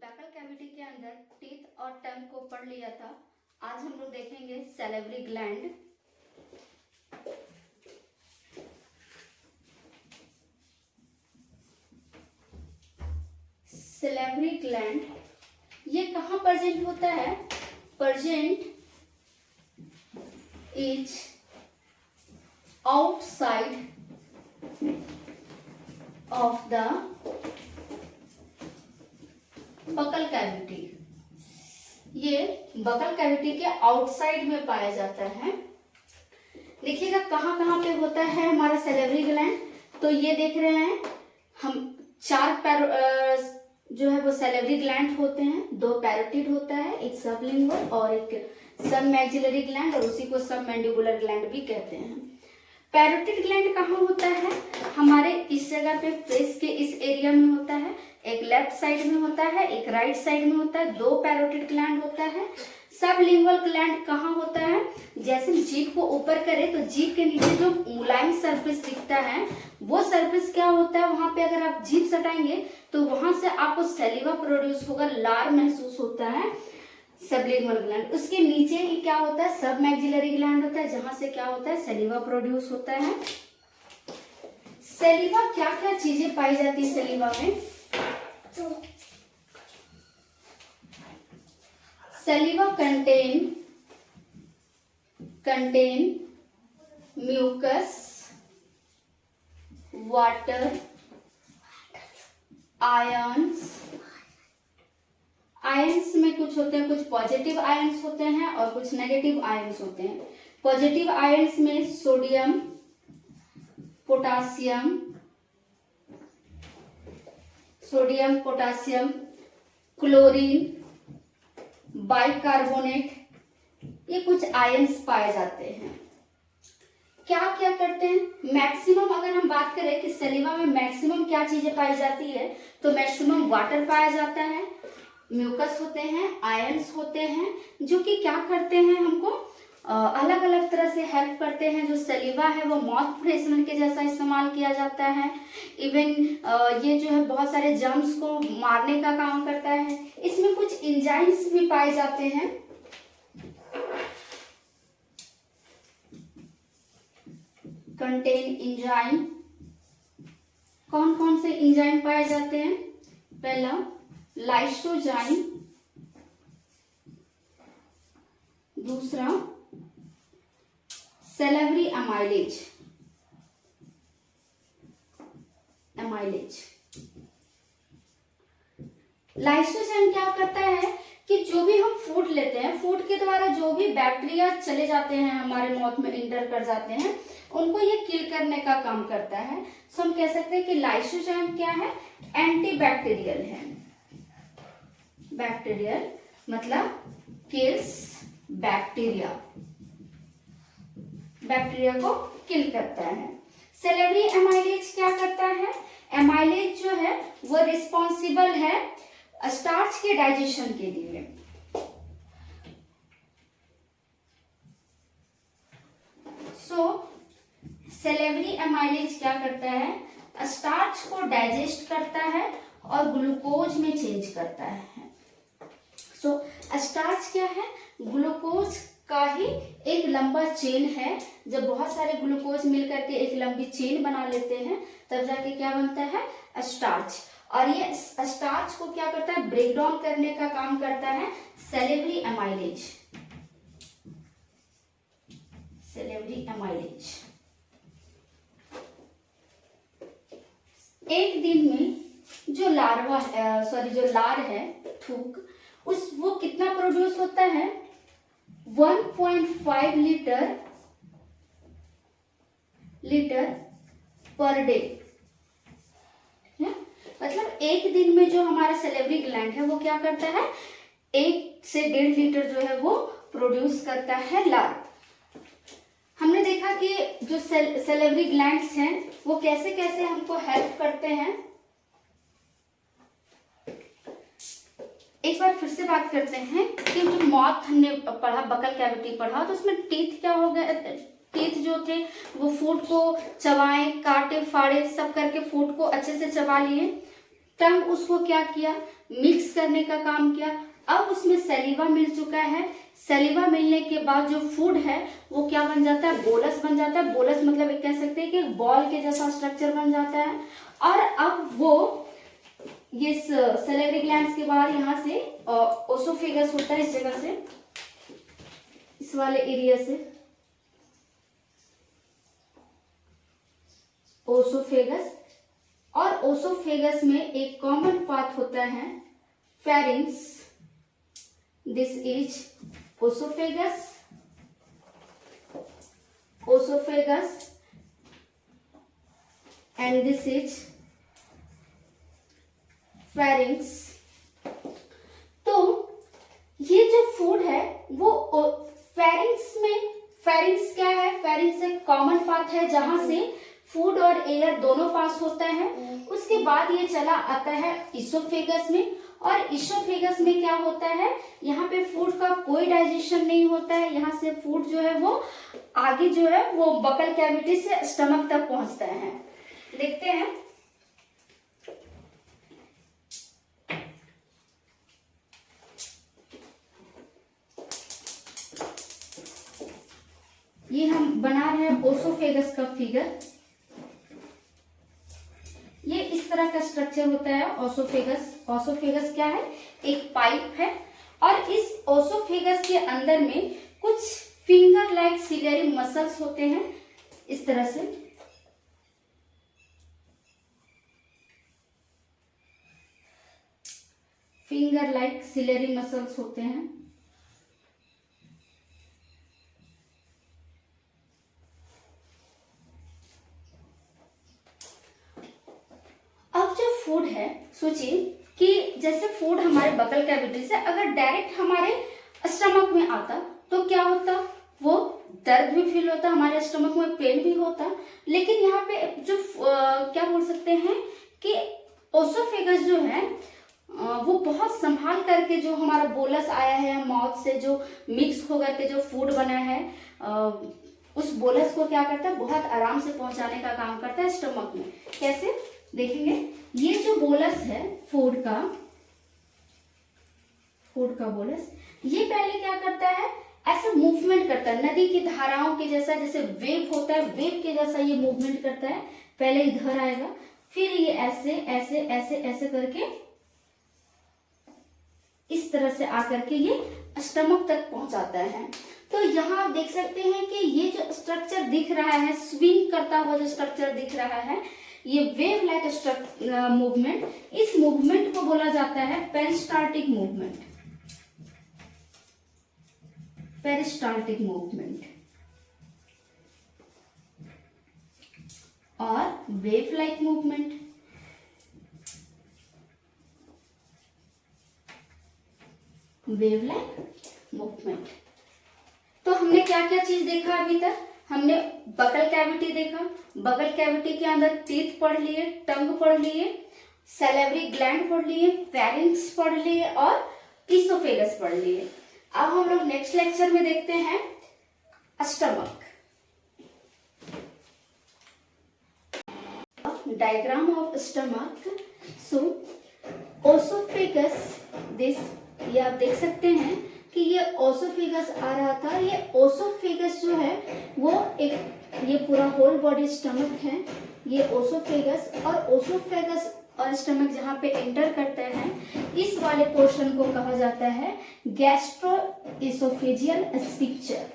Baikal cavity के अंदर teeth और टंग को पढ़ लिया था। आज हम लोग देखेंगे सैलिवरी ग्लैंड। सैलिवरी ग्लैंड ये कहाँ प्रेजेंट होता है? Present is outside of the buccal cavity. ये बकल कैविटी के आउटसाइड में पाया जाता है। देखिएगा कहाँ कहाँ पे होता है हमारा सैलिवरी ग्लैंड। तो ये देख रहे हैं हम चार जो है वो सैलिवरी ग्लैंड होते हैं। दो पैरोटिड होता है, एक सबलिंगुअल और एक सब मैक्सिलरी ग्लैंड, और उसी को सब मैंडिबुलर ग्लैंड भी कहते हैं। पैरोटिड ग्लैंड कहाँ होता है? हमारे इस जगह पे फेस के इस एरिया में होता है। एक लेफ्ट साइड में होता है, एक राइट साइड में होता है। दो पैरोटिड ग्लैंड होता है। सबलिंगुअल ग्लैंड कहाँ होता है? जैसे जीभ को ऊपर करें तो जीभ के नीचे जो मुलायम सरफेस दिखता है वो सरफेस क्या होता है? वहां पे अगर आप जीभ सटाएंगे तो वहां से आपको सैलिवा प्रोड्यूस होगा, लार महसूस होता है सबलिंगुअल ग्लैंड। उसके नीचे ही क्या होता है? सब मैक्सिलरी ग्लैंड होता है, जहां से क्या होता है? सैलिवा प्रोड्यूस होता है। सैलिवा क्या क्या चीजें पाई जाती है सैलिवा में? सैलिवा contain mucus, water, ions। Ions में कुछ होते हैं, कुछ पॉजिटिव आयंस होते हैं और कुछ नेगेटिव आयंस होते हैं। पॉजिटिव आयंस में सोडियम, पोटासियम, क्लोरीन, बाइकार्बोनेट, ये कुछ आयंस पाए जाते हैं। क्या क्या करते हैं? मैक्सिमम अगर हम बात करें कि सैलिवा में मैक्सिमम क्या चीजें पाई जाती है तो मैक्सिमम वाटर पाया जाता है, म्यूकस होते हैं, आयंस होते हैं, जो कि क्या करते हैं? हमको अलग अलग तरह से हेल्प करते हैं। जो सैलिवा है वो माउथ फ्रेशनर के जैसा इस्तेमाल किया जाता है। इवन ये जो है बहुत सारे जर्म्स को मारने का काम करता है। इसमें कुछ एंजाइम्स भी पाए जाते हैं। Contain enzyme. कौन कौन से एंजाइम पाए जाते हैं? पहला लाइसोजाइम, दूसरा सैलिवरी एमाइलेज। लाइसोजाइम क्या करता है कि जो भी हम फूड लेते हैं, फूड के द्वारा जो भी बैक्टीरिया चले जाते हैं, हमारे माउथ में इंटर कर जाते हैं, उनको ये किल करने का काम करता है। सो हम कह सकते हैं कि लाइसोजाइम क्या है? एंटीबैक्टीरियल है। बैक्टीरियल मतलब किल्स बैक्टीरिया, बैक्टीरिया को किल करता है। सैलिवरी एमाइलेज क्या करता है? एमाइलेज जो है वो रिस्पॉन्सिबल है स्टार्च के डाइजेशन के लिए। सैलिवरी एमाइलेज क्या करता है? स्टार्च को डाइजेस्ट करता है और ग्लूकोज में चेंज करता है। स्टार्च क्या है? ग्लूकोज का ही एक लंबा चेन है। जब बहुत सारे ग्लूकोज मिलकर के एक लंबी चेन बना लेते हैं तब जाके क्या बनता है? स्टार्च। और ये स्टार्च को क्या करता है? ब्रेक डाउन करने का काम करता है सैलिवरी एमाइलेज। एक दिन में जो लार है थूक, वो कितना प्रोड्यूस होता है? 1.5 लीटर पर डे। मतलब एक दिन में जो हमारा सैलिवरी ग्लैंड है वो क्या करता है? 1 से 1.5 लीटर जो है वो प्रोड्यूस करता है लार। हमने देखा कि जो सैलिवरी ग्लैंड्स हैं वो कैसे कैसे हमको हेल्प करते हैं। एक बार फिर से बात करते हैं कि जो माउथ हमने पढ़ा, बकल कैविटी पढ़ा, तो उसमें टीथ क्या हो गया? टीथ जो थे वो फूड को चबाए, काटे, फाड़े, सब करके फूड को अच्छे से चबा लिए। टंग उसको क्या किया, मिक्स करने का काम किया। अब उसमें सलीवा मिल चुका है। सलीवा मिलने के बाद जो फूड है वो क्या बन जाता है, बोलस बन जाता है। बोलस मतलब एक कह सकते हैं कि बॉल के जैसा स्ट्रक्चर बन जाता है। और अब वो ये सलेवरी ग्लैंड्स के बाहर यहाँ से ओसोफेगस होता है, इस जगह से, इस वाले एरिया से ओसोफेगस। और ओसोफेगस में एक कॉमन पाथ होता है pharynx. This is oesophagus, oesophagus and this is pharynx. तो ये जो फूड है वो फेरिंक्स में, फेरिंक्स क्या है, फेरिंक्स एक कॉमन पाथ है जहां से फूड और एयर दोनों पास होता है। उसके बाद ये चला आता है इसोफेगस में। और इसोफेगस में क्या होता है, यहाँ पे फूड का कोई डाइजेशन नहीं होता है। यहाँ से फूड जो है वो आगे जो है वो बकल कैविटी से स्टमक तक पहुंचता है। देखते हैं, ये हम बना रहे हैं ओसोफेगस का फिगर। ये इस तरह का स्ट्रक्चर होता है ओसोफेगस। ओसोफेगस क्या है, एक पाइप है। और इस ओसोफेगस के अंदर में कुछ फिंगर लाइक सिलेरी मसल्स होते हैं, इस तरह से। फिंगर लाइक सिलेरी मसल्स होते हैं। अब जो फूड है, सोचिए कि जैसे फूड हमारे बकल कैविटी से अगर डायरेक्ट हमारे स्टमक में आता तो क्या होता, वो दर्द भी फील होता, हमारे स्टमक में पेन भी होता। लेकिन यहाँ पे जो क्या बोल सकते हैं कि ओसोफेगस जो है वो बहुत संभाल करके जो हमारा बोलस आया है माउथ से, जो मिक्स होकर के जो फूड बना है, उस बोलस को क्या करता है, बहुत आराम से पहुंचाने का काम करता है स्टमक में। कैसे देखेंगे, ये जो बोलस है फूड का बोलस, ये पहले क्या करता है, ऐसे मूवमेंट करता है नदी की धाराओं के जैसा, जैसे वेव होता है, वेव के जैसा ये मूवमेंट करता है। पहले इधर आएगा, फिर ये ऐसे ऐसे ऐसे ऐसे करके इस तरह से आकर के ये स्टमक तक पहुंचाता है। तो यहाँ आप देख सकते हैं कि ये जो स्ट्रक्चर दिख रहा है, स्विंग करता हुआ जो स्ट्रक्चर दिख रहा है, ये वेव लाइक मूवमेंट, इस मूवमेंट को बोला जाता है पेरिस्टाल्टिक मूवमेंट। पेरिस्टाल्टिक मूवमेंट और wave like movement. Wave like movement. तो हमने क्या क्या चीज देखा अभी तक, हमने बकल कैविटी देखा, बकल कैविटी के अंदर टीथ पढ़ लिए, टंग पढ़ लिए, सैलिवरी ग्लैंड पढ़ लिए, फेरिंक्स पढ़ लिए और इसोफेगस पढ़ लिए। अब हम लोग नेक्स्ट लेक्चर में देखते हैं stomach. Diagram of stomach. So oesophagus, this, ये आप देख सकते हैं कि ये ओसोफेगस आ रहा था। ये ओसोफेगस जो है वो एक, ये पूरा होल बॉडी स्टमक है, ये ओसोफेगस। और ओसोफेगस और स्टमक जहाँ पे एंटर करते हैं, इस वाले पोर्शन को कहा जाता है गैस्ट्रो एसोफेजियल स्फिंक्टर।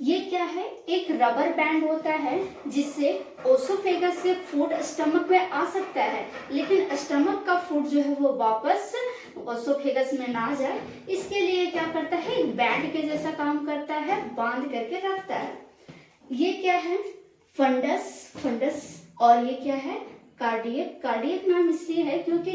ये क्या है, एक रबर बैंड होता है जिससे ओसोफेगस से फूड स्टमक में आ सकता है, लेकिन स्टमक का फूड जो है वो वापस ओसोफेगस में ना जाए, इसके लिए क्या करता है, एक बैंड के जैसा काम करता है, बांध करके रखता है। ये क्या है, फंडस, फंडस। और ये क्या है, कार्डियक। कार्डियक नाम इसलिए है क्योंकि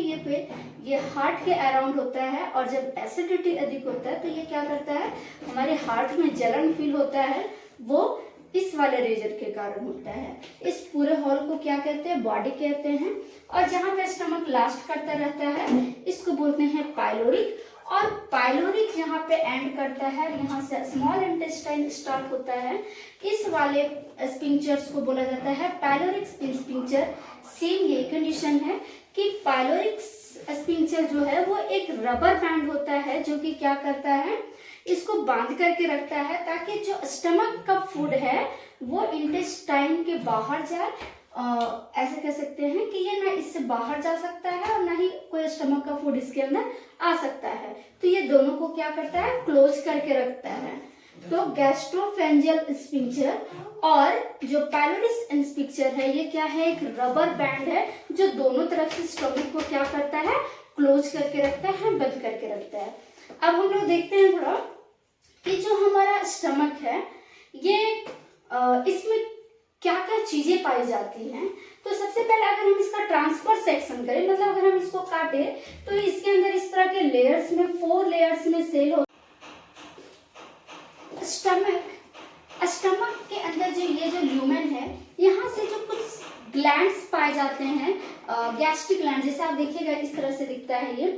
ये हार्ट के अराउंड होता है, और जब एसिडिटी अधिक होता है तो ये क्या करता है, हमारे हार्ट में जलन फील होता है, वो इस वाले रीजन के कारण होता है। इस पूरे हॉल को क्या कहते हैं, बॉडी कहते हैं। और जहां पे स्टमक लास्ट करता रहता है इसको बोलते हैं पाइलोरिक। और पाइलोरिक यहाँ पे एंड करता है, यहाँ से स्मॉल इंटेस्टाइन स्टार्ट होता है, इस वाले स्फिंक्चर्स को बोला जाता है पाइलोरिक स्फिंक्चर। सेम ये कंडीशन है कि पायलोरिक स्फिंक्टर जो है वो एक रबर बैंड होता है जो कि क्या करता है, इसको बांध करके रखता है ताकि जो स्टमक का फूड है वो इंटेस्टाइन के बाहर जाए। ऐसे कह सकते हैं कि ये ना इससे बाहर जा सकता है और ना ही कोई स्टमक का फूड इसके अंदर आ सकता है। तो ये दोनों को क्या करता है, क्लोज करके रखता है। तो गैस्ट्रोफेरेंजियल स्फिंक्टर और जो पायलोरिक स्फिंक्टर है ये क्या है, एक रबर बैंड है जो दोनों तरफ से स्टमक को क्या करता है, क्लोज करके रखता है, बंद करके रखता है। अब हम लोग देखते हैं थोड़ा कि जो हमारा स्टमक है ये इसमें क्या क्या चीजें पाई जाती हैं। तो सबसे पहले अगर हम इसका ट्रांसफर सेक्शन करें, मतलब अगर हम इसको काटे तो इसके अंदर इस तरह के लेयर्स में 4 लेयर्स में सेल हो। स्टमक के अंदर जो ये जो ल्यूमेन है यहाँ से जो कुछ ग्लैंड्स पाए जाते हैं, गैस्ट्रिक ग्लैंड, जैसे आप देखिएगा इस तरह से दिखता है ये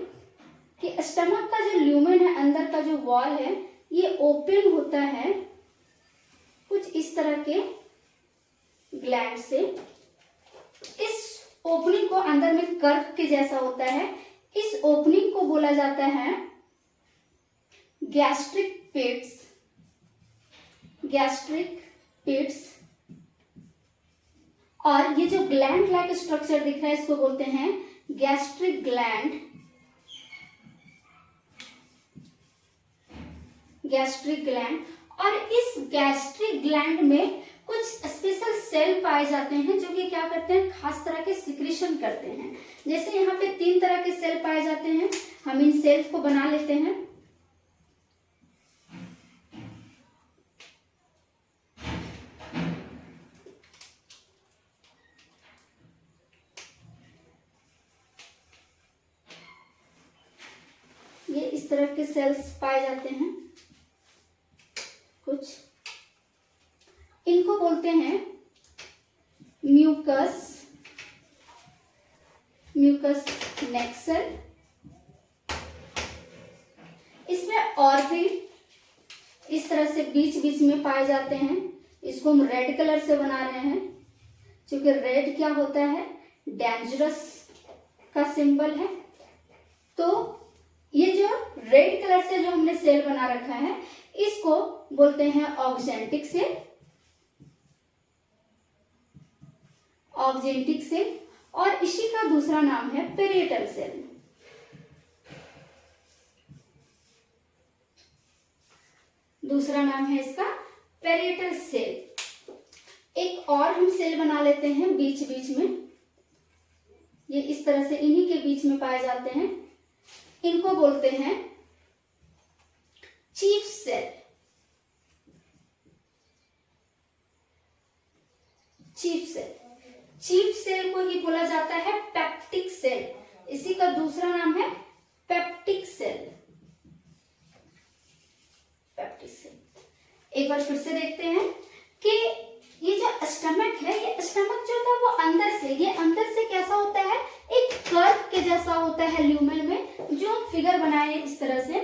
कि स्टमक का जो ल्यूमेन है, अंदर का जो वॉल है ये ओपन होता है कुछ इस तरह के ग्लैंड से। इस ओपनिंग को अंदर में कर्व के जैसा होता है, इस ओपनिंग को बोला जाता है गैस्ट्रिक पिट्स। गैस्ट्रिक पिट्स। और ये जो ग्लैंड लाइक स्ट्रक्चर दिख रहा है इसको बोलते हैं गैस्ट्रिक ग्लैंड। Gastric gland. और इस गैस्ट्रिक ग्लैंड में कुछ स्पेशल सेल पाए जाते हैं जो कि क्या करते हैं, खास तरह के सिक्रीशन करते हैं। जैसे यहाँ पे 3 तरह के सेल पाए जाते हैं, हम इन सेल्स को बना लेते हैं। ये इस तरह के सेल्स पाए जाते हैं कुछ, इनको बोलते हैं म्यूकस नेक सेल। इसमें और भी इस तरह से बीच बीच में पाए जाते हैं। इसको हम रेड कलर से बना रहे हैं क्योंकि रेड क्या होता है, डेंजरस का सिंबल है। तो ये जो रेड कलर से जो हमने सेल बना रखा है इसको बोलते हैं ऑक्जेंटिक सेल। Oxyntic cell. और इसी का दूसरा नाम है पेरिएटल सेल। दूसरा नाम है इसका पेरिएटल सेल। एक और हम सेल बना लेते हैं बीच बीच में, ये इस तरह से इन्हीं के बीच में पाए जाते हैं। इनको बोलते हैं chief cell. Chief cell. Chief cell को ही बोला जाता है पेप्टिक सेल। इसी का दूसरा नाम है पेप्टिक सेल। Peptic cell. एक बार फिर से देखते हैं कि ये जो स्टमक है, ये स्टमक जो होता है वो अंदर से, ये अंदर से कैसा होता है, एक कर्व के जैसा होता है ल्यूमेन में, जो हम फिगर बनाए इस तरह से।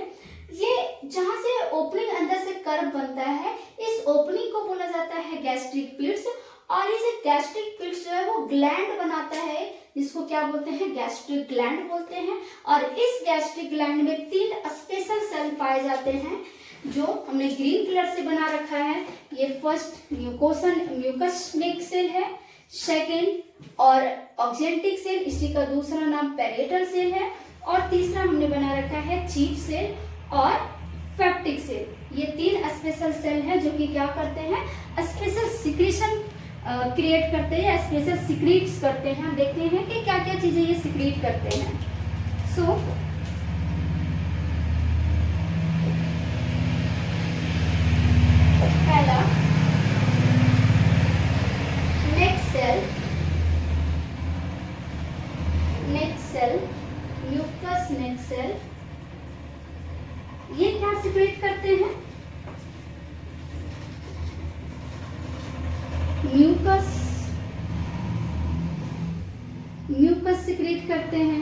ये जहां से ओपनिंग अंदर से कर्व बनता है, इस ओपनिंग को बोला जाता है गैस्ट्रिक पिट्स। और ये जो गैस्ट्रिक पिट्स जो है वो ग्लैंड बनाता है, जिसको क्या बोलते हैं, गैस्ट्रिक ग्लैंड बोलते हैं। और इस गैस्ट्रिक ग्लैंड में 3 स्पेशल सेल पाए जाते हैं जो हमने ग्रीन कलर से बना रखा है। ये फर्स्ट म्यूकस नेक सेल है, सेकेंड और ऑक्जेंटिक सेल, इसी का दूसरा नाम पेरिएटल सेल है, और तीसरा हमने बना रखा है चीफ सेल और पेप्टिक सेल। ये 3 स्पेशल सेल हैं जो कि क्या करते हैं, स्पेशल सिक्रीशन क्रिएट करते हैं, स्पेशल सिक्रीट्स करते हैं। देखते हैं कि क्या क्या चीजें ये सिक्रीट करते हैं। सो पहला नेक सेल, म्यूकस नेक सेल, ये क्या सिक्रीट करते हैं, म्यूकस सिक्रीट करते हैं।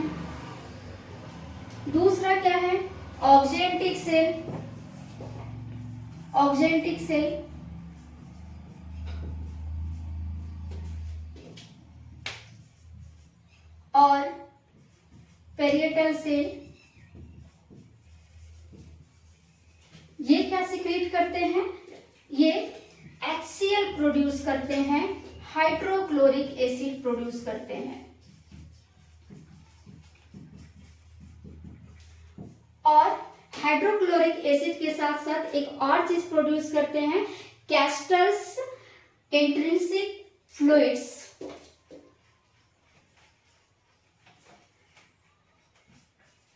दूसरा क्या है, ऑक्जेंटिक सेल। और पेरिएटल सेल, ये क्या सिक्रीट करते हैं, ये HCl प्रोड्यूस करते हैं, हाइड्रोक्लोरिक एसिड प्रोड्यूस करते हैं। और हाइड्रोक्लोरिक एसिड के साथ साथ एक और चीज प्रोड्यूस करते हैं, casters intrinsic fluids.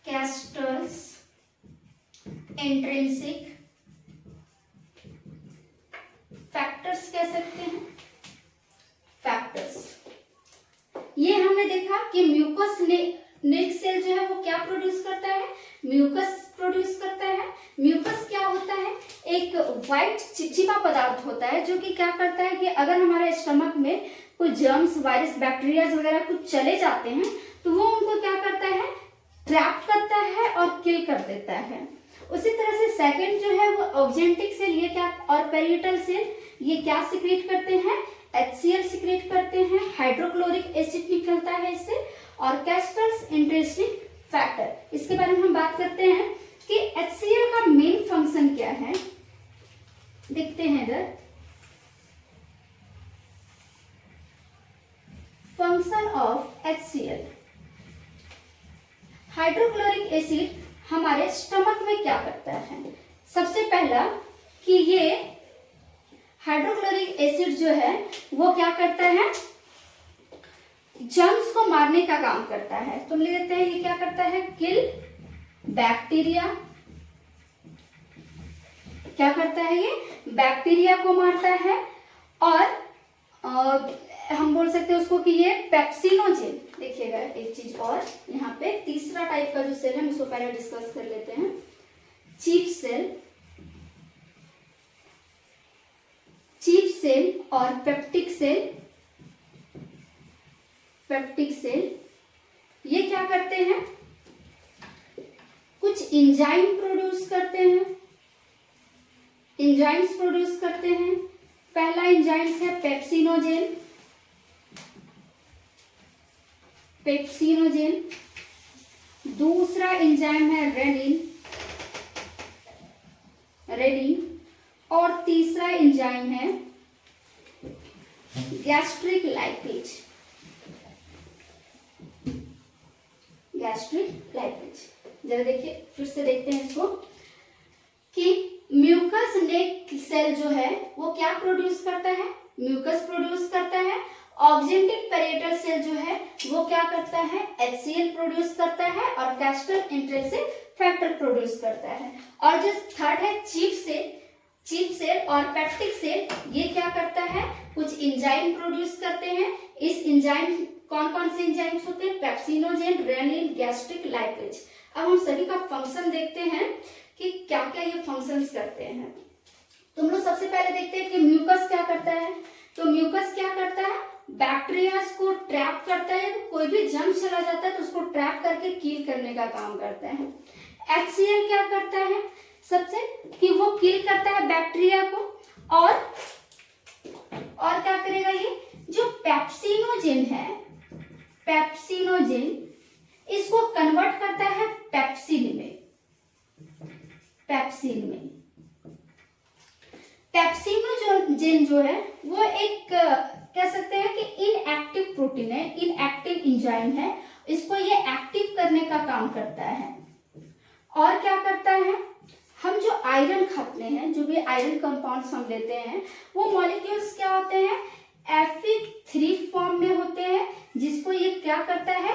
Casters intrinsic factors कह सकते हैं, फैक्टर्स। ये हमने देखा कि म्यूकस नेक सेल जो है वो क्या प्रोड्यूस करता है, म्यूकस प्रोड्यूस करता है। म्यूकस क्या होता है, एक व्हाइट चिपचिपा पदार्थ होता है जो कि क्या करता है कि अगर हमारे स्टमक में कुछ जर्म्स, वायरस, बैक्टीरिया वगैरह कुछ चले जाते हैं तो वो उनको क्या करता है, ट्रैप करता है और किल कर देता है। उसी तरह से सेकंड जो है वो ऑक्जेंटिक सेल, ये क्या, और पेरिएटल सेल, ये क्या सिक्रेट करते हैं, HCl सिक्रेट करते हैं, हाइड्रोक्लोरिक एसिड निकलता है इससे, और कैस्टर्स इंट्रिंसिक फैक्टर। इसके बारे में हम बात करते हैं कि HCl का मेन फंक्शन क्या है, देखते हैं इधर। Function of HCl, hydrochloric acid हमारे स्टमक में क्या करता है, सबसे पहला कि ये हाइड्रोक्लोरिक एसिड जो है वो क्या करता है, जर्म्स को मारने का काम करता है। तो लिख देते हैं ये क्या करता है, किल बैक्टीरिया। क्या करता है, ये बैक्टीरिया को मारता है। और हम बोल सकते हैं उसको कि ये पेप्सिनोजेन। देखिएगा एक चीज और, यहाँ पे तीसरा टाइप का जो सेल है उसको पहले डिस्कस कर लेते हैं। चीफ सेल, चीफ सेल और पेप्टिक सेल। पेप्टिक सेल ये क्या करते हैं, कुछ इंजाइम प्रोड्यूस करते हैं, इंजाइम्स प्रोड्यूस करते हैं। पहला इंजाइम है पेप्सिनोजेन, पेप्सिनोजेन। दूसरा एंजाइम है रेनिन, रेनिन। और तीसरा एंजाइम है गैस्ट्रिक लाइपेज, गैस्ट्रिक लाइपेज। जरा देखिए, फिर से देखते हैं इसको कि म्यूकस नेक सेल जो है वो क्या प्रोड्यूस करता है, म्यूकस प्रोड्यूस करता है। ऑक्जेंटिक पेरिएटल सेल जो है वो क्या करता है, HCl प्रोड्यूस करता है और कैस्टर इंट्रिंसिक फैक्टर प्रोड्यूस करता है। और जो थर्ड है चीफ सेल, चीफ सेल और पेप्टिक सेल, ये क्या करता है, कुछ एंजाइम प्रोड्यूस करते हैं। इस एंजाइम, कौन कौन से एंजाइम्स होते हैं, पेप्सिनोजेन, रेनिन, गैस्ट्रिक लाइपेज। अब हम सभी का फंक्शन देखते हैं कि क्या क्या ये फंक्शंस करते हैं। तुम लोग सबसे पहले देखते हैं कि म्यूकस क्या करता है। तो म्यूकस क्या करता है, बैक्टीरिया को ट्रैप करता है। कोई भी जर्म चला जाता है तो उसको ट्रैप करके किल करने का काम करता है। HCl क्या करता है, सबसे कि वो किल करता है बैक्टीरिया को। और क्या करेगा, ये जो पेप्सिनोजेन है, पेप्सिनोजेन इसको कन्वर्ट करता है पेप्सिन में, पेप्सिन में। पेप्सिनोजेन जो है वो एक कह सकते हैं कि इनएक्टिव प्रोटीन है, इनएक्टिव एंजाइम है। इसको ये एक्टिव करने का काम करता है। और क्या करता है, हम जो आयरन खाते हैं, जो भी आयरन कंपाउंड्स हम लेते हैं, वो मॉलिक्यूल्स क्या होते हैं, Fe3 फॉर्म में होते हैं, जिसको ये क्या करता है,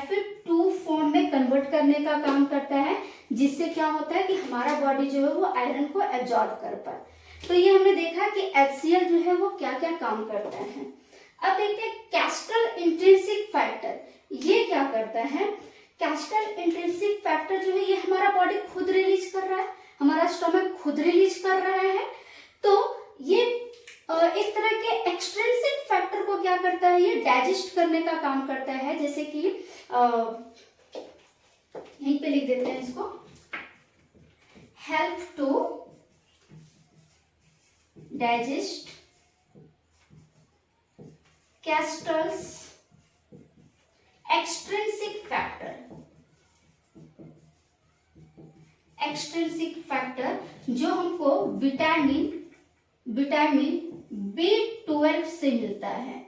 Fe2 फॉर्म में कन्वर्ट करने का काम करता है। जिससे क्या होता है कि हमारा बॉडी जो है वो आयरन को एब्जॉर्ब कर पाए। तो ये हमने देखा कि HCl जो है वो क्या क्या काम करता है। अब देखते हैं कैस्टर इंट्रिंसिक फैक्टर, ये क्या करता है। कैस्टर इंट्रिंसिक फैक्टर जो है ये हमारा बॉडी खुद रिलीज कर रहा है, हमारा स्टमक खुद रिलीज कर रहा है। तो ये एक तरह के एक्सट्रिंसिक फैक्टर को क्या करता है, ये डाइजेस्ट करने का काम करता है। जैसे कि यहीं पे लिख देते हैं इसको, help to digest Castle's extrinsic factor, extrinsic factor जो हमको विटामिन B12 से मिलता है।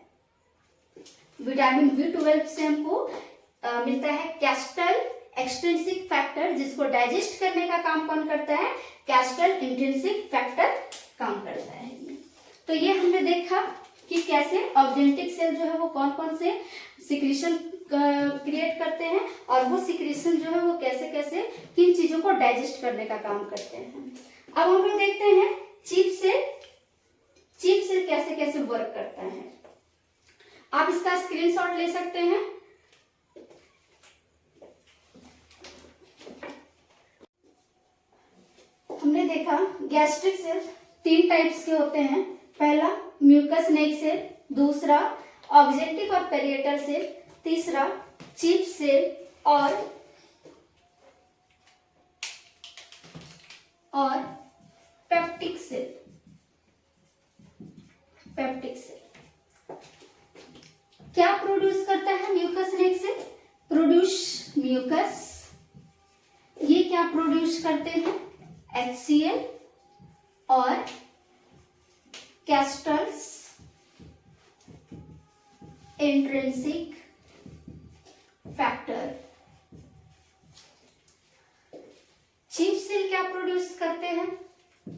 विटामिन B12 से हमको मिलता है कैस्टल एक्सट्रिंसिक फैक्टर, जिसको डाइजेस्ट करने का काम कौन करता है? कैस्टल इंट्रिंसिक फैक्टर काम करता है। तो ये हमने देखा कि कैसे ऑब्जेक्टिव सेल जो है वो कौन कौन से सिक्रीशन क्रिएट करते हैं और वो सिक्रीशन जो है वो कैसे कैसे किन चीजों को डाइजेस्ट करने का काम करते हैं। अब हम लोग देखते हैं चीफ सेल कैसे कैसे वर्क करता है। आप इसका स्क्रीनशॉट ले सकते हैं। हमने देखा गैस्ट्रिक सेल 3 टाइप्स के होते हैं। पहला म्यूकस नेक सेल, दूसरा ऑब्जेक्टिव और पेरिएटल सेल, तीसरा चीफ सेल और पेप्टिक सेल। क्या प्रोड्यूस करता है mucus neck cell? Produce mucus. ये क्या प्रोड्यूस करते हैं? HCl और Castle's intrinsic factor. Chief cell क्या प्रोड्यूस करते हैं?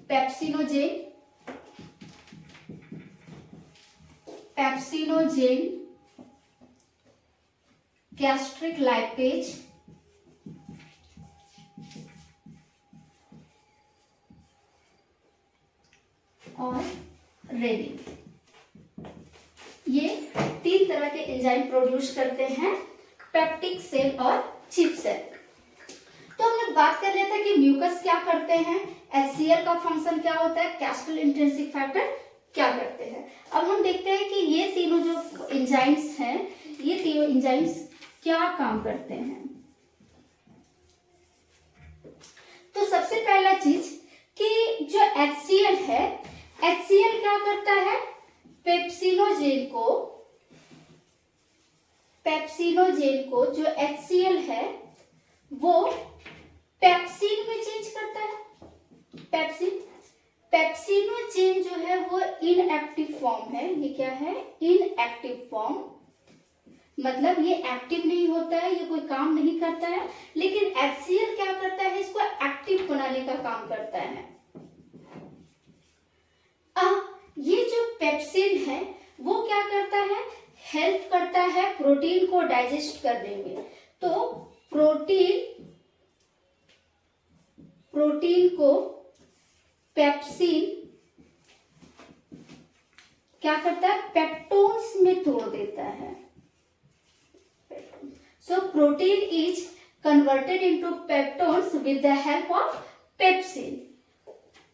पेप्सिनोजेन, गैस्ट्रिक लाइपेज और रेनिन। ये 3 तरह के एंजाइम प्रोड्यूस करते हैं पेप्टिक सेल और चीफ सेल। तो हमने बात कर लिया था कि म्यूकस क्या करते हैं, HCl का फंक्शन क्या होता है, कैस्टल इंट्रिंसिक फैक्टर क्या करते हैं। अब हम देखते हैं कि ये तीनों जो एंजाइम्स हैं, ये तीनों एंजाइम्स क्या काम करते हैं। तो सबसे पहला चीज कि जो HCl है, HCl क्या करता है? पेप्सिनोजेन को जो HCl है वो पेप्सिन में चेंज करता है। पेप्सिनोजेन जो है वो इनएक्टिव फॉर्म है। ये क्या है? इनएक्टिव फॉर्म, मतलब ये एक्टिव नहीं होता है, ये कोई काम नहीं करता है। लेकिन HCl क्या करता है? इसको एक्टिव बनाने का काम करता है। ये जो पेप्सिन है वो क्या करता है? हेल्प करता है प्रोटीन को डाइजेस्ट करने में। तो प्रोटीन को पेप्सिन क्या करता है? पेप्टोन्स में तोड़ देता है। So protein is converted into peptones with the help of pepsin.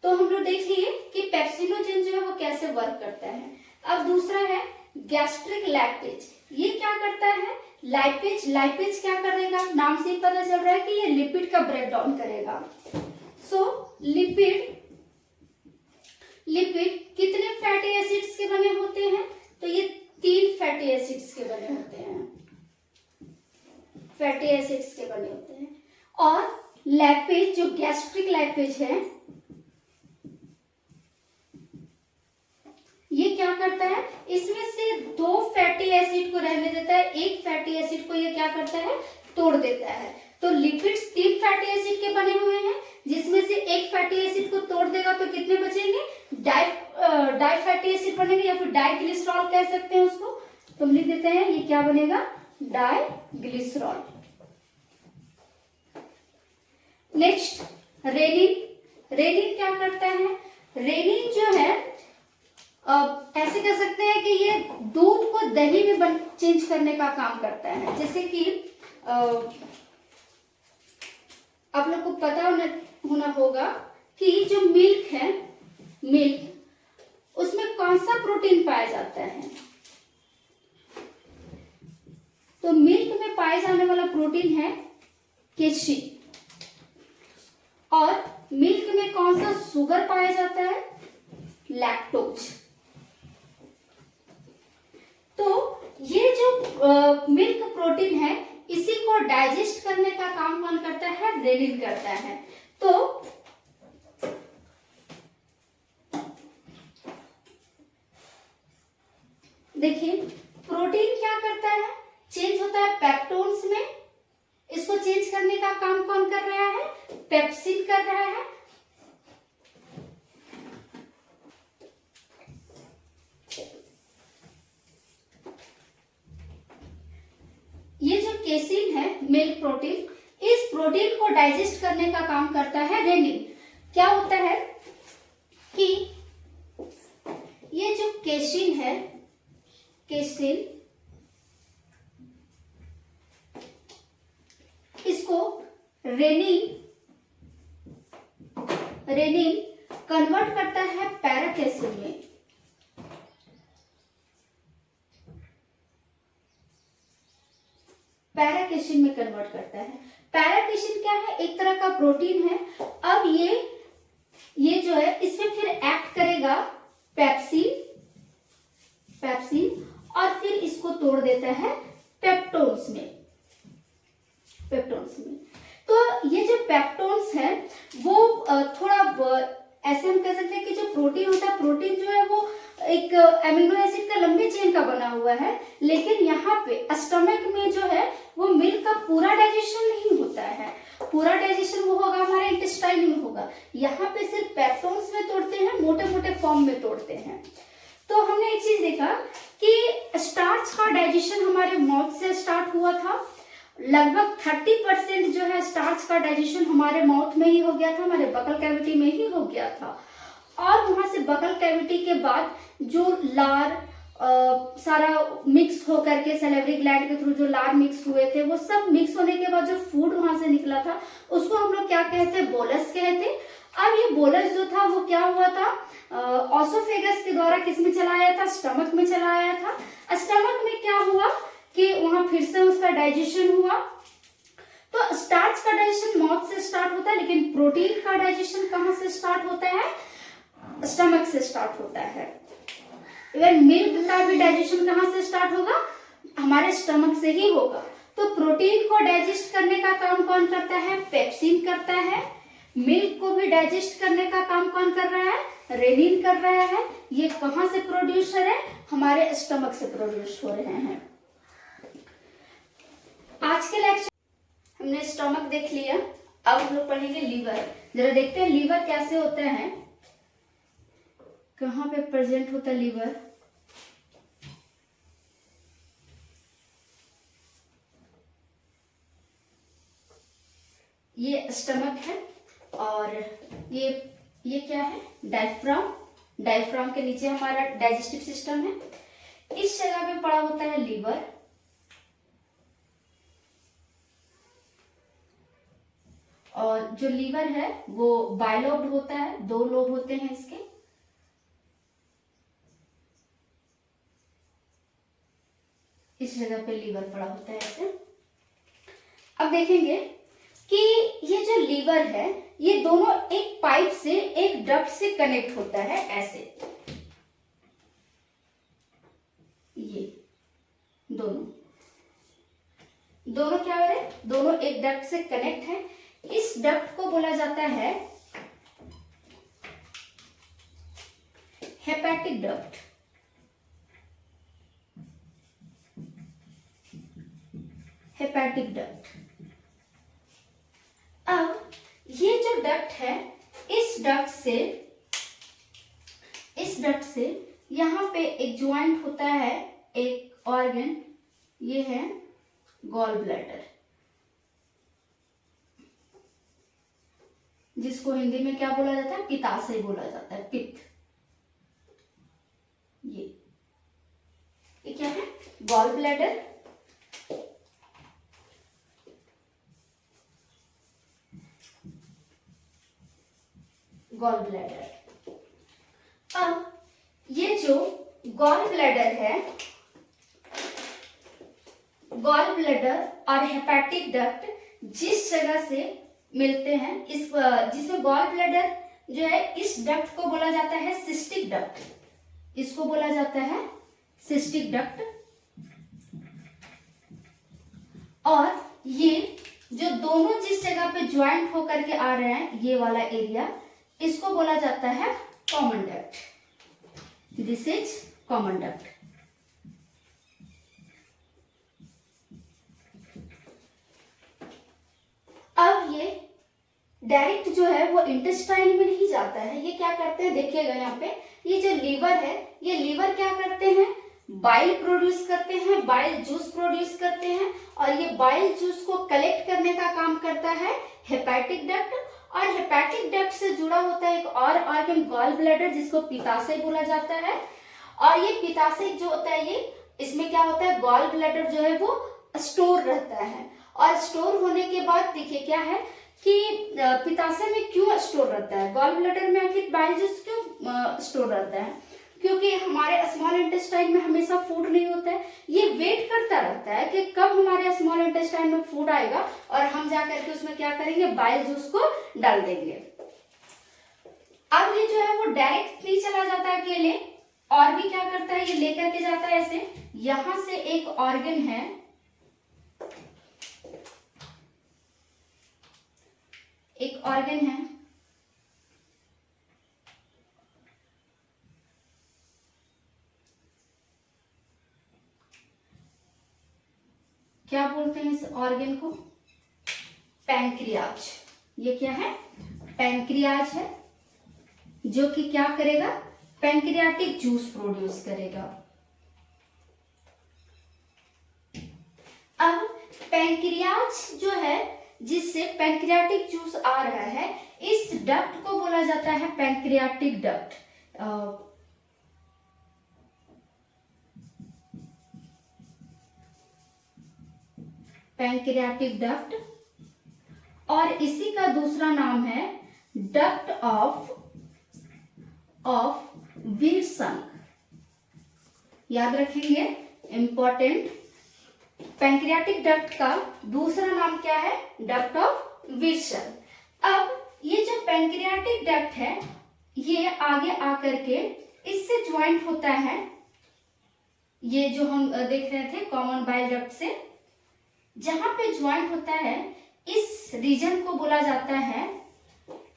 तो हम लोग देख लिए कि पेप्सिनोजेन जो है वो कैसे वर्क करता है। अब दूसरा है गैस्ट्रिक लैक्टेज। ये क्या करता है? लाइपेज क्या करेगा? नाम से ही पता चल रहा है कि ये लिपिड का ब्रेक डाउन करेगा। सो लिपिड कितने फैटी एसिड्स के बने होते हैं? तो ये 3 फैटी एसिड्स के बने होते हैं। और लैपेज जो गैस्ट्रिक लैपेज है ये क्या करता है? इसमें से 2 फैटी एसिड को रहने देता है, 1 फैटी एसिड को ये क्या करता है? तोड़ देता है। तो लिपिड्स 3 फैटी एसिड के बने हुए हैं, जिसमें से 1 फैटी एसिड को तोड़ देगा तो कितने बचेंगे? डाई फैटी एसिड बनेंगे या फिर डाइग्लिसरॉल कह सकते हैं उसको। तो हम लिख देते हैं ये क्या बनेगा? डाइग्लिसरॉल। नेक्स्ट रेनिन क्या करता है? रेनिन जो है ऐसे कह सकते हैं कि ये दूध को दही में चेंज करने का काम करता है। जैसे कि आप लोग को पता होना होगा कि जो मिल्क है, उसमें कौन सा प्रोटीन पाया जाता है? तो मिल्क में पाए जाने वाला प्रोटीन है केशिन। और मिल्क में कौन सा शुगर पाया जाता है? लैक्टोज। तो ये जो मिल्क प्रोटीन है, इसी को डाइजेस्ट करने का काम कौन करता है? रेनिन करता है। तो देखिए प्रोटीन क्या करता है, चेंज होता है पेप्टोन्स में। इसको चेंज करने का काम कौन कर रहा है, पेप्सिन कर रहा है। ये जो केसिन है, मिल्क प्रोटीन, इस प्रोटीन को डाइजेस्ट करने का काम करता है रेनिन। क्या होता है कि ये जो केसिन है, केसिन, इसको रेनिन कन्वर्ट करता है पैरिक एसिड में। पैरिक एसिड में कन्वर्ट करता है। पैरिक एसिड क्या है, एक तरह का प्रोटीन है। अब ये जो है इसमें फिर एक्ट करेगा पेप्सिन और फिर इसको तोड़ देता है पेप्टोन्स में। तो ये जो पेप्टोन्स है वो थोड़ा ऐसे हम कह सकते हैं कि जो प्रोटीन होता है, प्रोटीन जो है वो एक एमिनो एसिड का लंबे चेन का बना हुआ है, लेकिन यहाँ पे स्टमक में जो है वो मिल्क का पूरा डाइजेशन नहीं होता है। पूरा डाइजेशन वो होगा हमारे इंटेस्टाइन में होगा। यहाँ पे सिर्फ पेप्टोन्स में तोड़ते हैं, मोटे मोटे फॉर्म में तोड़ते हैं। तो हमने एक चीज देखा कि स्टार्च का डाइजेशन हमारे माउथ से स्टार्ट हुआ था। लगभग 30% जो है स्टार्च का डाइजेशन हमारे माउथ में ही हो गया था, हमारे बकल कैविटी में ही हो गया था। और वहां से बकल कैविटी के बाद जो लार सारा मिक्स होकर के सैलिवरी ग्लैंड के थ्रू जो लार मिक्स हुए थे, वो सब मिक्स होने के बाद जो फूड वहां से निकला था उसको हम लोग क्या कहते हैं, बोलस कहते। अब ये बोलस जो था वो क्या हुआ था, ऑसोफेगस के द्वारा किस में चला आया था, स्टमक में चला आया था। स्टमक में क्या हुआ कि वहां फिर से उसका डाइजेशन हुआ। तो स्टार्च का डाइजेशन माउथ से स्टार्ट होता है, लेकिन प्रोटीन का डाइजेशन कहां से स्टार्ट होता है, स्टमक से स्टार्ट होता है। इवन मिल्क का भी डाइजेशन कहां से स्टार्ट होगा, हमारे स्टमक से ही होगा। तो प्रोटीन को डाइजेस्ट करने का काम कौन करता है, पेप्सिन करता है। मिल्क को भी डाइजेस्ट करने का काम कौन कर रहा है, रेनिन कर रहा है। ये कहां से प्रोड्यूस हो रहे हैं, हमारे स्टमक से प्रोड्यूस हो रहे हैं। आज के लेक्चर हमने स्टमक देख लिया, अब हम लोग पढ़ेंगे लीवर। जरा देखते हैं लीवर कैसे होता है, कहां पे प्रेजेंट होता है लीवर। ये स्टमक है और ये क्या है, डायफ्राम के नीचे हमारा डाइजेस्टिव सिस्टम है। इस जगह पे पड़ा होता है लीवर। और जो लीवर है वो बाइलोब्ड होता है, 2 लोब होते हैं इसके। इस जगह पे लीवर पड़ा होता है ऐसे। अब देखेंगे कि ये जो लीवर है ये दोनों एक पाइप से, एक डक्ट से कनेक्ट होता है ऐसे। ये दोनों क्या हो रहे हैं, दोनों एक डक्ट से कनेक्ट है। इस डक्ट को बोला जाता है हेपेटिक डक्ट। Hepatic duct. अब ये जो डक्ट है, इस डक्ट से यहां पे एक ज्वाइंट होता है, एक ऑर्गन, ये है गॉल ब्लैडर, जिसको हिंदी में क्या बोला जाता है, पित्ताशय बोला जाता है, पित्त। ये क्या है, गॉल ब्लैडर। Gall bladder. अब ये जो गॉल ब्लैडर है, गॉल ब्लैडर और हेपेटिक डक्ट जिस जगह से मिलते हैं, इस जिसमें गॉल ब्लैडर जो है, इस डक्ट को बोला जाता है सिस्टिक डक्ट। इसको बोला जाता है सिस्टिक डक्ट। और ये जो दोनों जिस जगह पे ज्वाइंट होकर के आ रहे हैं, ये वाला एरिया, इसको बोला जाता है common duct. This is common duct. अब ये डायरेक्ट जो है वो इंटेस्टाइन में नहीं जाता है, ये क्या करते हैं देखिएगा यहाँ पे, ये जो लीवर है, ये लीवर क्या करते हैं, बाइल प्रोड्यूस करते हैं, बाइल जूस प्रोड्यूस करते हैं, और ये बाइल जूस को कलेक्ट करने का काम करता है हेपेटिक डक्ट। और हेपेटिक डक्ट से जुड़ा होता है एक और ऑर्गन गॉल ब्लैडर, जिसको पित्ताशय बोला जाता है। और ये पित्ताशय जो होता है, ये इसमें क्या होता है, गॉल ब्लैडर जो है वो स्टोर रहता है। और स्टोर होने के बाद देखिए क्या है कि पित्ताशय में क्यों स्टोर रहता है, गॉल ब्लैडर में आखिर बाइल जूस क्यों स्टोर रहता है, क्योंकि हमारे स्मॉल इंटेस्टाइन में हमेशा फूड नहीं होता है, ये वेट करता रहता है कि कब हमारे स्मॉल इंटेस्टाइन में फूड आएगा और हम जाकर के उसमें क्या करेंगे, बाइल जूस को डाल देंगे। अब ये जो है वो डायरेक्ट नहीं चला जाता अकेले, और भी क्या करता है, ये लेकर के जाता है ऐसे, यहां से एक ऑर्गन है, एक ऑर्गन है, क्या बोलते हैं इस ऑर्गन को, पैंक्रियाज। ये क्या है, पैंक्रियाज है, जो कि क्या करेगा, पैंक्रियाटिक जूस प्रोड्यूस करेगा। अब पैंक्रियाज जो है, जिससे पैंक्रियाटिक जूस आ रहा है, इस डक्ट को बोला जाता है पैंक्रियाटिक डक्ट। पैंक्रियाटिक डक्ट, और इसी का दूसरा नाम है डक्ट ऑफ विल्सन। याद रखेंगे, इंपॉर्टेंट, पैंक्रियाटिक डक्ट का दूसरा नाम क्या है, डक्ट ऑफ विल्सन। अब ये जो पैंक्रियाटिक डक्ट है, ये आगे आकर के इससे ज्वाइंट होता है, ये जो हम देख रहे थे कॉमन बाइल डक्ट से, जहां पे ज्वाइंट होता है, इस रीजन को बोला जाता है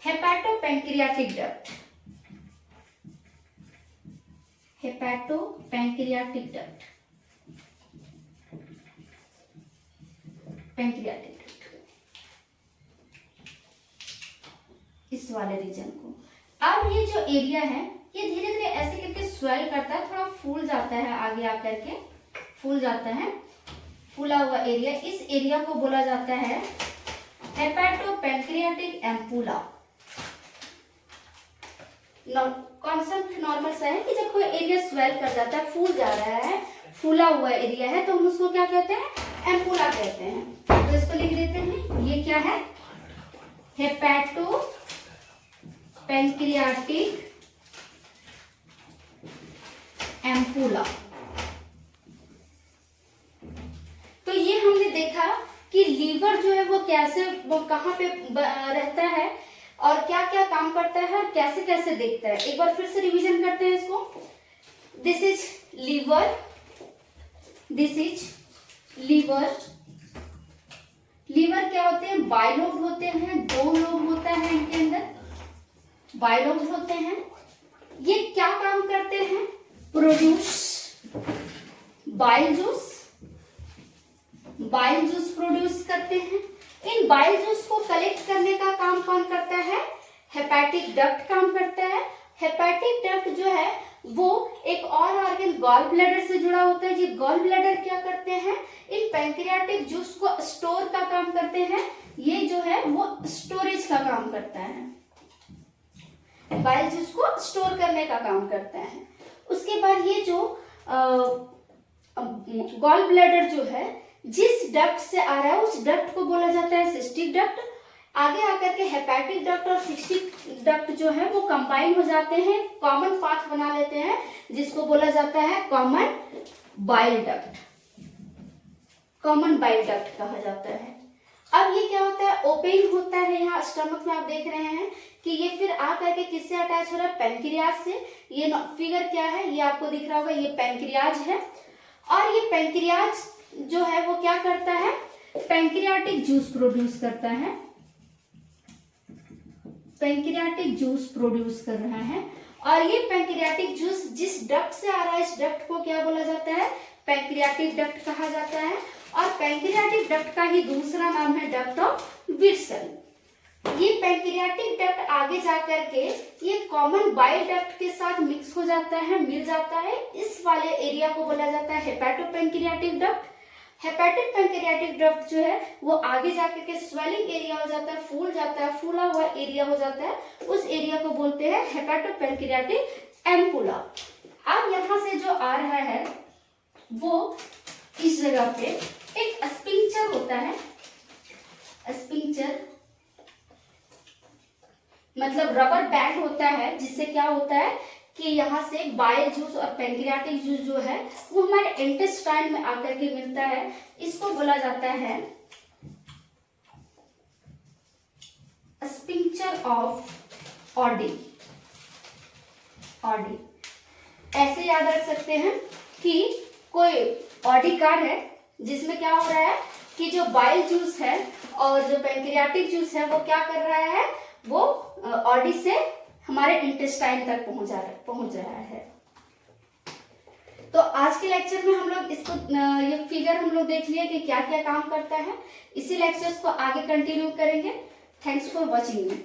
हेपेटोपैंक्रियाटिक डक्ट। हेपेटोपैंक्रियाटिक डक्ट, पैंक्रियाटिक डक्ट, इस वाले रीजन को। अब ये जो एरिया है, ये धीरे धीरे ऐसे करके स्वेल करता है, थोड़ा फूल जाता है, आगे आकर के फूल जाता है, फूला हुआ एरिया, इस एरिया को बोला जाता है हेपेटोपैंक्रियाटिक एम्पुला। कॉन्सेप्ट नॉर्मल सा है कि जब कोई एरिया स्वेल कर जाता है, फूल जा रहा है, फूला हुआ एरिया है, तो हम उसको क्या कहते हैं, एम्पुला कहते हैं। तो इसको लिख देते हैं, ये क्या है, हेपेटोपैंक्रियाटिक एम्पुला। तो ये हमने देखा कि लीवर जो है वो कैसे, वो कहाँ पे रहता है और क्या क्या काम करता है और कैसे कैसे देखता है। एक बार फिर से रिवीजन करते हैं इसको। This is liver, this is liver. Liver क्या होते हैं, बाइलोब होते हैं, 2 लोब होता है इनके अंदर, बाइलोब होते हैं। ये क्या काम करते हैं, produce bile juice, bile juice produce करते हैं। इन बाइल जूस को कलेक्ट करने का काम कौन करता है, हेपेटिक डक्ट काम करता है। हेपेटिक डक्ट जो है वो एक और ऑर्गन गॉल ब्लैडर से जुड़ा होता है। ये गॉल ब्लैडर क्या करते हैं, इन पैंक्रियाटिक जूस को स्टोर का काम करते हैं। ये जो है वो स्टोरेज का काम करता है, बाइल जूस को स्टोर करने का काम करता है। उसके बाद ये जो गॉल ब्लैडर जो है जिस डक्ट से आ रहा है उस डक्ट को बोला जाता है सिस्टिक डक्ट। आगे आकर के हेपेटिक डक्ट और सिस्टिक डक्ट जो है वो कंबाइन हो जाते हैं, कॉमन पाथ बना लेते हैं, जिसको बोला जाता है common bile duct. Common bile duct कहा जाता है। अब ये क्या होता है, ओपन होता है, यहाँ स्टमक में आप देख रहे हैं कि ये फिर आ करके किससे अटैच हो रहा है, पैंक्रियाज से। ये फिगर क्या है, ये आपको दिख रहा होगा, ये पैंक्रियाज है। और ये पैंक्रियाज जो है वो क्या करता है, पैंक्रियाटिक जूस प्रोड्यूस करता है, पैंक्रियाटिक जूस प्रोड्यूस कर रहा है। और ये पैंक्रियाटिक जूस जिस डक्ट से आ रहा है, इस डक्ट को क्या बोला जाता है? पैंक्रियाटिक डक्ट कहा जाता है। और पैंक्रियाटिक डक्ट का ही दूसरा नाम है डक्ट ऑफ विर्सल। ये पैंक्रियाटिक डक्ट आगे जाकर के ये कॉमन बाइल डक्ट के साथ मिक्स हो जाता है, मिल जाता है। इस वाले एरिया को बोला जाता है हेपेटोपैंक्रियाटिक डक्ट। हेपेटिक पैंक्रियाटिक डक्ट जो है वो आगे जाकर के स्वेलिंग एरिया हो जाता है, फूल जाता है, फूला हुआ एरिया हो जाता है, उस एरिया को बोलते हैं हेपेटोपैंक्रियाटिक एम्पुला। अब यहाँ से जो आ रहा है वो इस जगह पे एक स्पिंक्चर होता है। स्पिंक्चर मतलब रबर बैंड होता है, जिससे क्या होता है कि यहाँ से बाइल जूस और पैंक्रियाटिक जूस जो है वो हमारे इंटेस्टाइन में आकर के मिलता है। इसको बोला जाता है स्पिंक्चर ऑफ ऑडी। ऑडी ऐसे याद रख सकते हैं कि कोई ऑडी कार है जिसमें क्या हो रहा है कि जो बाइल जूस है और जो पैंक्रियाटिक जूस है वो क्या कर रहा है, वो ऑडी से हमारे इंटेस्टाइन तक पहुंच रहा है। तो आज के लेक्चर में हम लोग इसको ये फिगर हम लोग देख लिए कि क्या क्या काम करता है। इसी लेक्चर्स को आगे कंटिन्यू करेंगे। Thanks for watching me.